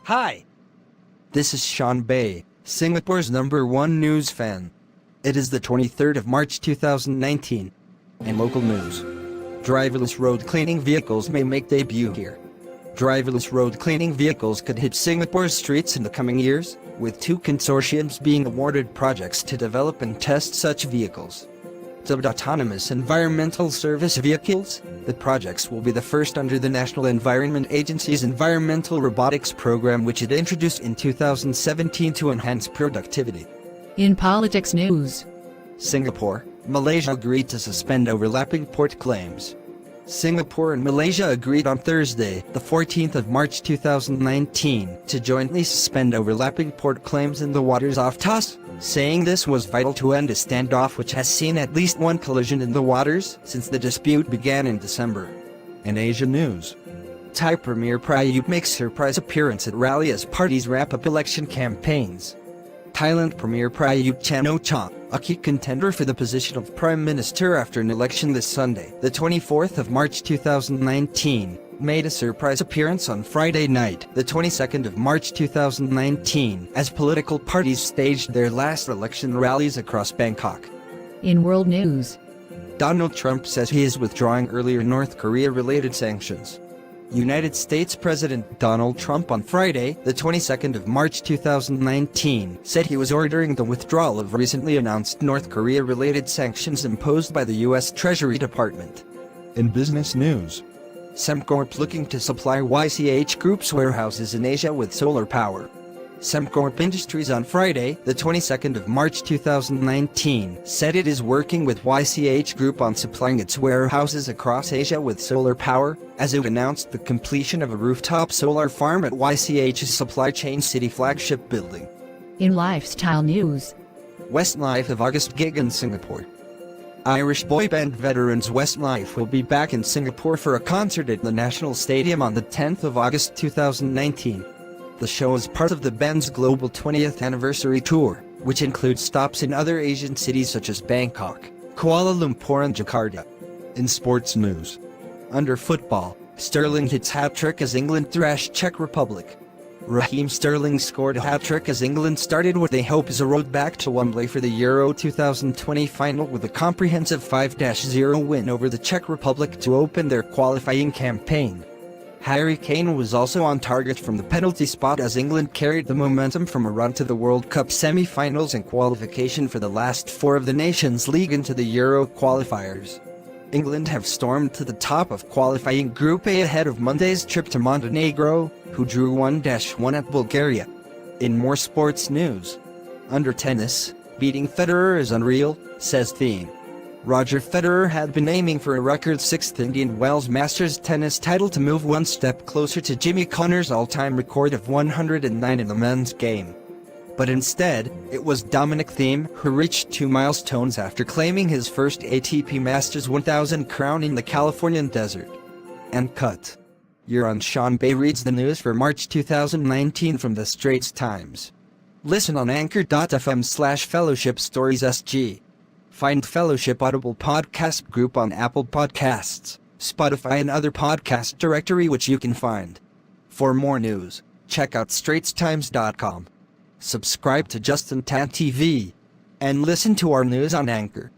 Hi. This is Sean Bay, Singapore's #1 news fan. It is the 23rd of March 2019. In local news, driverless road cleaning vehicles may make debut here. Driverless road cleaning vehicles could hit Singapore's streets in the coming years, with 2 consortiums being awarded projects to develop and test such vehicles. Dubbed Autonomous Environmental Service Vehicles, the projects will be the first under the National Environment Agency's Environmental Robotics Program, which it introduced in 2017 to enhance productivity. In politics news, Singapore, Malaysia agreed to suspend overlapping port claims. Singapore and Malaysia agreed on Thursday, the 14th of March 2019, to jointly suspend overlapping port claims in the waters off TUS, saying this was vital to end a standoff which has seen at least 1 collision in the waters since the dispute began in December. In Asia news, Thai Premier Prayut makes surprise appearance at rally as parties wrap up election campaigns. Thailand Premier Prayut Chan-o-cha, a key contender for the position of Prime Minister after an election this Sunday, the 24th of March 2019, made a surprise appearance on Friday night, the 22nd of March 2019, as political parties staged their last election rallies across Bangkok. in world news, Donald Trump says he is withdrawing earlier North Korea-related sanctions. United States President Donald Trump on Friday, the 22nd of March 2019, said he was ordering the withdrawal of recently announced North Korea-related sanctions imposed by the U.S. Treasury Department. In business news, Sembcorp looking to supply YCH Group's warehouses in Asia with solar power. Sembcorp Industries on Friday, the 22nd of March 2019, said it is working with YCH Group on supplying its warehouses across Asia with solar power, as it announced the completion of a rooftop solar farm at YCH's Supply Chain City flagship building. in lifestyle news, Westlife of August gig in Singapore. Irish boy band veterans Westlife will be back in Singapore for a concert at the National Stadium on the 10th of August 2019. The show is part of the band's global 20th anniversary tour, which includes stops in other Asian cities such as Bangkok, Kuala Lumpur and Jakarta. In sports news, under football, Sterling hits hat-trick as England thrashed Czech Republic. Raheem Sterling scored a hat-trick as England started what they hope is a road back to Wembley for the Euro 2020 final with a comprehensive 5-0 win over the Czech Republic to open their qualifying campaign. Harry Kane was also on target from the penalty spot as England carried the momentum from a run to the World Cup semi-finals and qualification for the last 4 of the Nations League into the Euro qualifiers. England have stormed to the top of qualifying Group A ahead of Monday's trip to Montenegro, who drew 1-1 at Bulgaria. In more sports news, under tennis, beating Federer is unreal, says Thiem. Roger Federer had been aiming for a record 6th Indian Wells Masters tennis title to move 1 step closer to Jimmy Connor's all-time record of 109 in the men's game. But instead, it was Dominic Thiem who reached 2 milestones after claiming his first ATP Masters 1000 crown in the Californian desert. And cut. You're on Sean Bay reads the news for March 2019 from the Straits Times. Listen on anchor.fm/Fellowship Stories SG. Find Fellowship Audible Podcast Group on Apple Podcasts, Spotify and other podcast directory which you can find. For more news, check out straitstimes.com. Subscribe to JustintanTV. And listen to our news on Anchor.